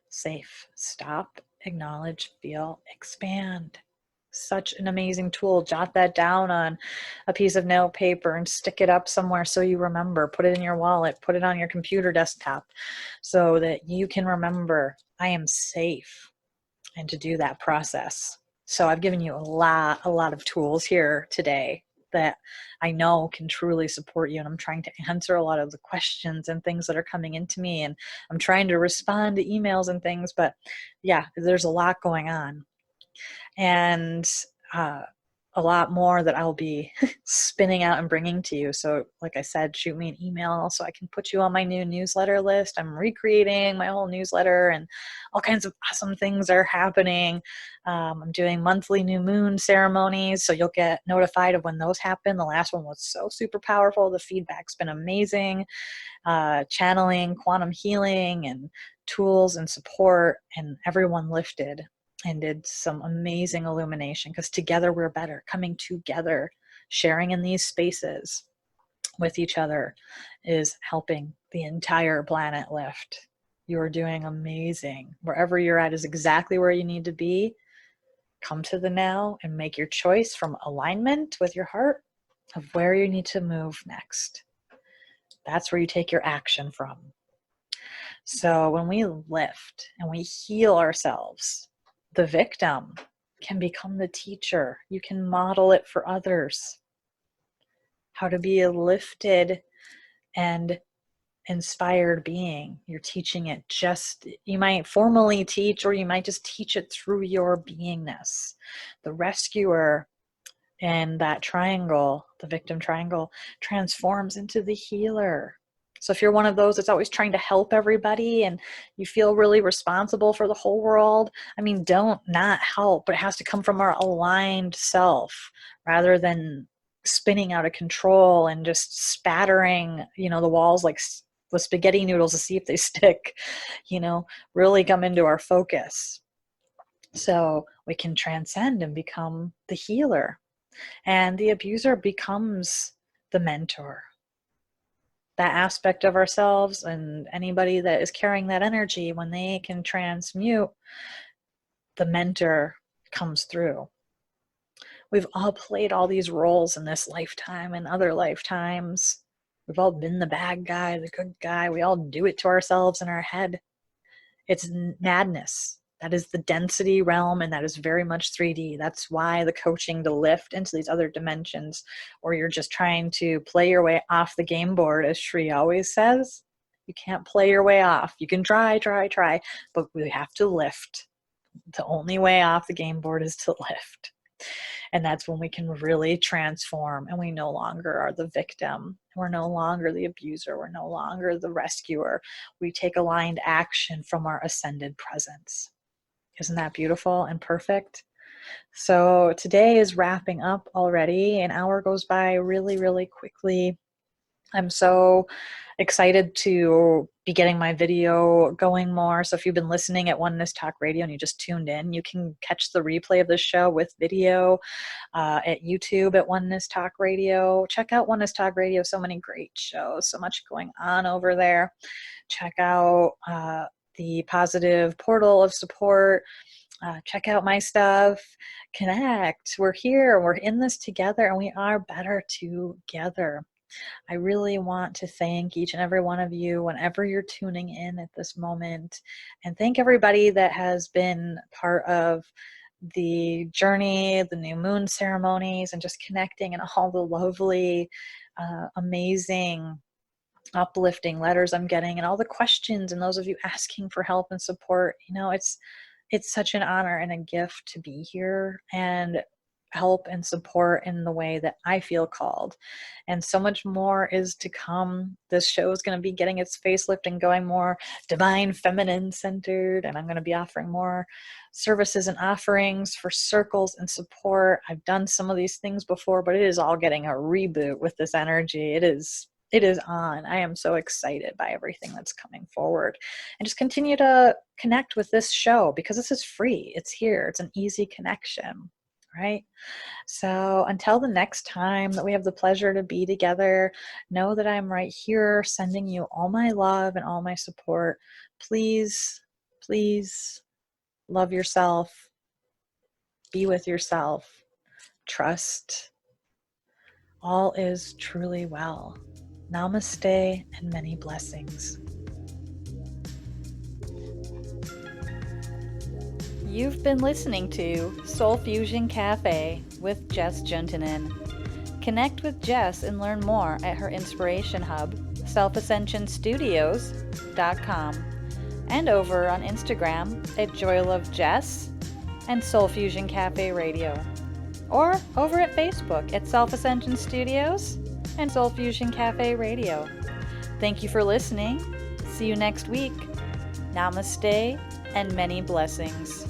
Safe, stop, acknowledge, feel, expand. Such an amazing tool. Jot that down on a piece of note paper and stick it up somewhere so you remember. Put it in your wallet, put it on your computer desktop so that you can remember, I am safe, and to do that process. So I've given you a lot of tools here today that I know can truly support you. And I'm trying to answer a lot of the questions and things that are coming into me. And I'm trying to respond to emails and things. But yeah, there's a lot going on. And a lot more that I'll be spinning out and bringing to you. So like I said, shoot me an email so I can put you on my new newsletter list. I'm recreating my whole newsletter and all kinds of awesome things are happening. I'm doing monthly new moon ceremonies, so you'll get notified of when those happen. The last one was so super powerful. The feedback's been amazing. Channeling, quantum healing, and tools and support, and everyone lifted and did some amazing illumination because together we're better. Coming together, sharing in these spaces with each other is helping the entire planet lift. You're doing amazing. Wherever you're at is exactly where you need to be. Come to the now and make your choice from alignment with your heart of where you need to move next. That's where you take your action from. So when we lift and we heal ourselves, the victim can become the teacher. You can model it for others. How to be a lifted and inspired being. You're teaching it you might formally teach, or you might just teach it through your beingness. The rescuer and that triangle, the victim triangle, transforms into the healer. So if you're one of those that's always trying to help everybody and you feel really responsible for the whole world, I mean, don't not help, but it has to come from our aligned self rather than spinning out of control and just spattering, the walls like the spaghetti noodles to see if they stick, really come into our focus. So we can transcend and become the healer. And the abuser becomes the mentor. That aspect of ourselves and anybody that is carrying that energy, when they can transmute, the mentor comes through. We've all played all these roles in this lifetime and other lifetimes. We've all been the bad guy, the good guy. We all do it to ourselves in our head. It's madness. That is the density realm, and that is very much 3D. That's why the coaching to lift into these other dimensions, or you're just trying to play your way off the game board, as Shri always says. You can't play your way off. You can try, but we have to lift. The only way off the game board is to lift. And that's when we can really transform, and we no longer are the victim. We're no longer the abuser. We're no longer the rescuer. We take aligned action from our ascended presence. Isn't that beautiful and perfect? So today is wrapping up already. An hour goes by really, really quickly. I'm so excited to be getting my video going more. So if you've been listening at Oneness Talk Radio and you just tuned in, you can catch the replay of this show with video at YouTube at Oneness Talk Radio. Check out Oneness Talk Radio. So many great shows, so much going on over there. Check out the Positive Portal of Support. Check out my stuff. Connect. We're here. We're in this together, and we are better together. I really want to thank each and every one of you whenever you're tuning in at this moment, and thank everybody that has been part of the journey, the new moon ceremonies, and just connecting, and all the lovely, amazing, uplifting letters I'm getting, and all the questions, and those of you asking for help and support. It's such an honor and a gift to be here and help and support in the way that I feel called. And so much more is to come. This show is going to be getting its facelift and going more divine feminine centered. And I'm going to be offering more services and offerings for circles and support. I've done some of these things before, but it is all getting a reboot with this energy. It is on. I am so excited by everything that's coming forward. And just continue to connect with this show because this is free. It's here. It's an easy connection, right? So until the next time that we have the pleasure to be together, know that I'm right here sending you all my love and all my support. Please, please love yourself. Be with yourself. Trust. All is truly well. Namaste and many blessings. You've been listening to Soul Fusion Cafe with Jess Juntunen. Connect with Jess and learn more at her inspiration hub, selfascensionstudios.com, and over on Instagram at JoyLoveJess and Soul Fusion Cafe Radio, or over at Facebook at Self Ascension Studios and Soul Fusion Cafe Radio. Thank you for listening. See you next week. Namaste and many blessings.